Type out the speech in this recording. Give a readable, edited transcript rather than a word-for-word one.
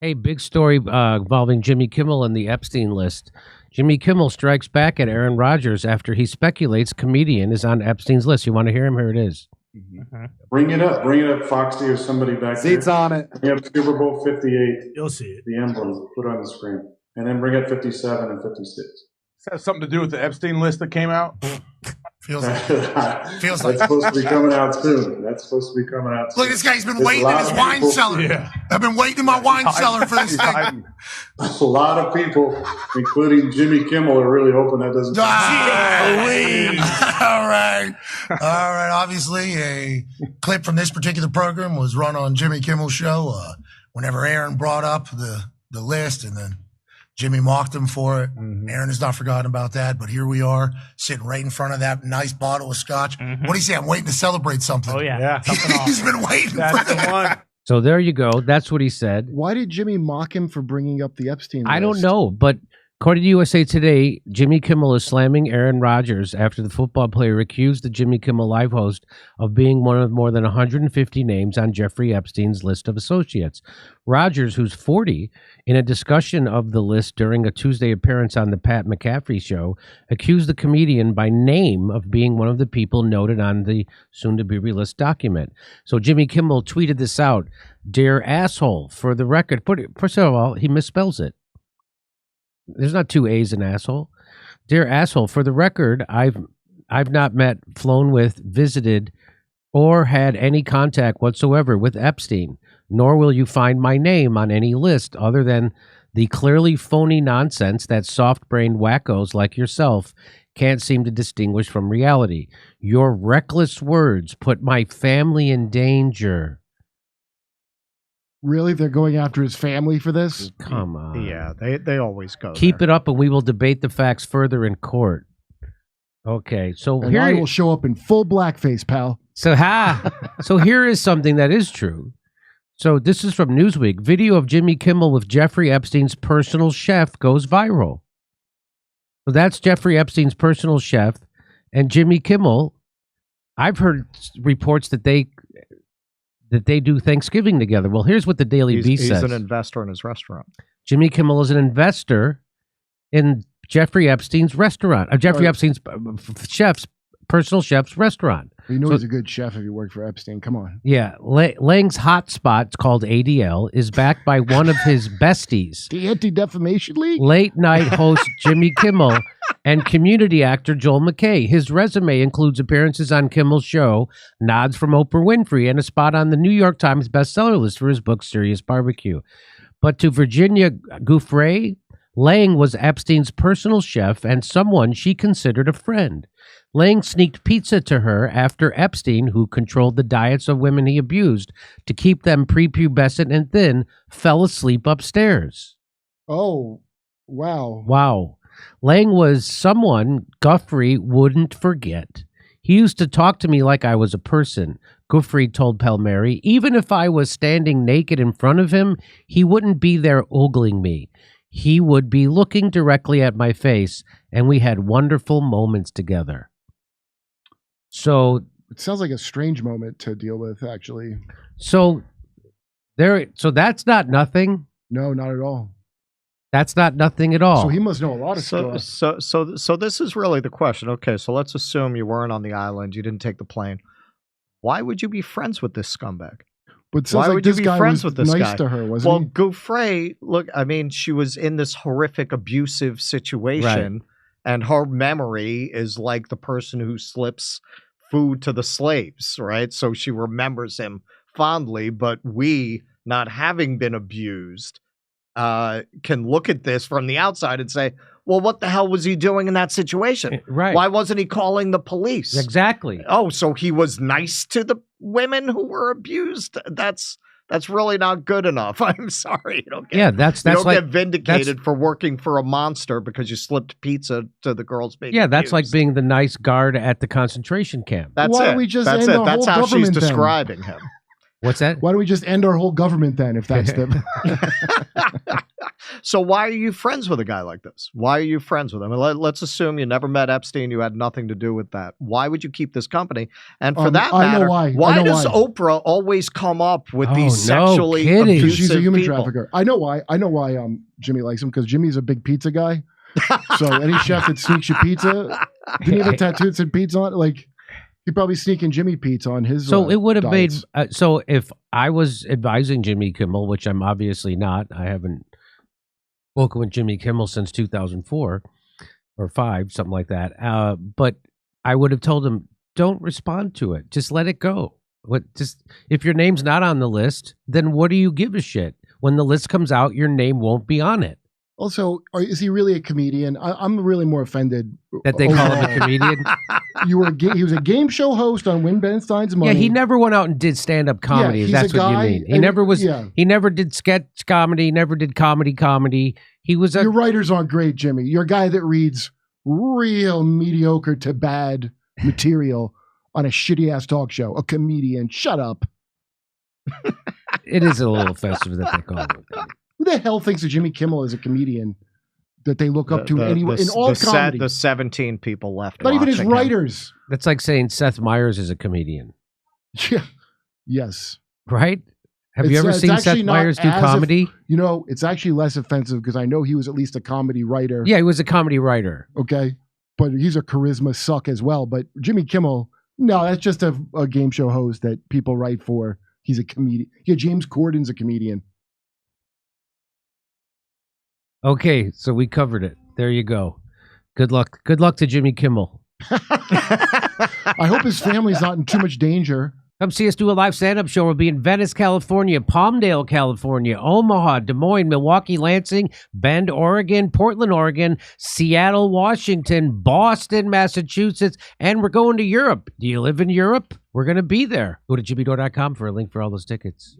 Hey, big story involving Jimmy Kimmel and the Epstein list. Jimmy Kimmel strikes back at Aaron Rodgers after he speculates comedian is on Epstein's list. You want to hear him? Here it is. Mm-hmm. Bring it up, Foxy or somebody back there. Seats on it. Bring up Super Bowl 58. You'll see it. The emblems, put it on the screen. And then bring up 57 and 56. Does that have something to do with the Epstein list that came out? Feels like That's supposed to be coming out soon. Look, this guy's been waiting in his wine cellar. Yeah. I've been waiting in my wine cellar for this thing. A lot of people, including Jimmy Kimmel, are really hoping that doesn't All right. Obviously, a clip from this particular program was run on Jimmy Kimmel's show whenever Aaron brought up the list, and then Jimmy mocked him for it. Mm-hmm. Aaron has not forgotten about that, but here we are sitting right in front of that nice bottle of scotch. Mm-hmm. What do you say? I'm waiting to celebrate something. Oh, yeah. He's been waiting That's for the one. So there you go. That's what he said. Why did Jimmy mock him for bringing up the Epstein list? I don't know, but according to USA Today, Jimmy Kimmel is slamming Aaron Rodgers after the football player accused the Jimmy Kimmel Live host of being one of more than 150 names on Jeffrey Epstein's list of associates. Rodgers, who's 40, in a discussion of the list during a Tuesday appearance on the Pat McAfee Show, accused the comedian by name of being one of the people noted on the soon-to-be-released document. So Jimmy Kimmel tweeted this out. "Dear asshole, for the record," first of all, he misspells it. There's not two A's in asshole. "Dear asshole, for the record, I've not met, flown with, visited, or had any contact whatsoever with Epstein, nor will you find my name on any list other than the clearly phony nonsense that soft-brained wackos like yourself can't seem to distinguish from reality. Your reckless words put my family in danger." Really? They're going after his family for this? Come on. Yeah, they always go Keep it up and we will debate the facts further in court. Okay, so And here I will show up in full blackface, pal. So here is something that is true. So this is from Newsweek. Video of Jimmy Kimmel with Jeffrey Epstein's personal chef goes viral. So that's Jeffrey Epstein's personal chef, and Jimmy Kimmel. I've heard reports that they do Thanksgiving together. Well, here's what the Daily Beast says. He's an investor in his restaurant. Jimmy Kimmel is an investor in Jeffrey Epstein's restaurant. Jeffrey Epstein's personal chef's restaurant. You know he's a good chef if you work for Epstein. Come on. Yeah. Lang's Hotspot, called ADL, is backed by one of his besties. The Anti-Defamation League? Late night host Jimmy Kimmel and community actor Joel McKay. His resume includes appearances on Kimmel's show, nods from Oprah Winfrey, and a spot on the New York Times bestseller list for his book, Serious Barbecue. But to Virginia Gouffre, Lang was Epstein's personal chef and someone she considered a friend. Lang sneaked pizza to her after Epstein, who controlled the diets of women he abused to keep them prepubescent and thin, fell asleep upstairs. Oh, wow. Wow. Lang was someone Gouffre wouldn't forget. He used to talk to me like I was a person, Gouffre told Palmieri. Even if I was standing naked in front of him, he wouldn't be there ogling me. He would be looking directly at my face, and we had wonderful moments together. So it sounds like a strange moment to deal with, actually. So that's not nothing. No, not at all. That's not nothing at all. So he must know a lot of stuff. So this is really the question. Okay, so let's assume you weren't on the island, you didn't take the plane. Why would you be friends with this scumbag? But it sounds like this guy was nice to her, wasn't he? Well, Gouffre, look, I mean, she was in this horrific abusive situation, right, and her memory is like the person who slips food to the slaves, right? So she remembers him fondly, but we, not having been abused, can look at this from the outside and say, well, what the hell was he doing in that situation? Right. Why wasn't he calling the police? Exactly. Oh, so he was nice to the women who were abused? That's really not good enough. I'm sorry. You don't get, that's you don't like, get vindicated for working for a monster because you slipped pizza to the girls being abused. That's like being the nice guard at the concentration camp. That's Why it. don't we just that's end it. the That's whole how she's government then? describing him. What's that? Why don't we just end our whole government then, if that's the... So why are you friends with a guy like this? Why are you friends with him? And let's assume you never met Epstein. You had nothing to do with that. Why would you keep this company? And for that matter, why does Oprah always come up with these sexually abusive She's a human people? trafficker. I know why. Jimmy likes him because Jimmy's a big pizza guy. So any chef that sneaks you pizza, didn't he have a tattoo that said pizza on it? Like, he'd probably sneaking Jimmy pizza on his. So it would have made. diets. So if I was advising Jimmy Kimmel, which I'm obviously not, I haven't spoken with Jimmy Kimmel since 2004 or 5, something like that. But I would have told him, don't respond to it. Just let it go. If your name's not on the list, then what do you give a shit? When the list comes out, your name won't be on it. Also, is he really a comedian? I'm really more offended that they call him a comedian. He was a game show host on Win Ben Stein's Money. Yeah, he never went out and did stand-up comedy. Yeah, That's what you mean. He never was. Yeah. He never did sketch comedy. He never did comedy. He was Your writers aren't great, Jimmy. You're a guy that reads real mediocre to bad material on a shitty-ass talk show. A comedian. Shut up. It is a little offensive that they call him. Who the hell thinks of Jimmy Kimmel as a comedian that they look up to anyway in all comedy? The 17 people left. Not even his writers. That's like saying Seth Meyers is a comedian. Yeah. Yes. Right? Have you ever seen Seth Meyers do comedy? It's actually less offensive because I know he was at least a comedy writer. Yeah, he was a comedy writer. Okay. But he's a charisma suck as well. But Jimmy Kimmel, no, that's just a game show host that people write for. He's a comedian. Yeah, James Corden's a comedian. Okay, so we covered it. There you go. Good luck. Good luck to Jimmy Kimmel. I hope his family's not in too much danger. Come see us do a live stand-up show. We'll be in Venice, California, Palmdale, California, Omaha, Des Moines, Milwaukee, Lansing, Bend, Oregon, Portland, Oregon, Seattle, Washington, Boston, Massachusetts, and we're going to Europe. Do you live in Europe? We're going to be there. Go to jimmydore.com for a link for all those tickets.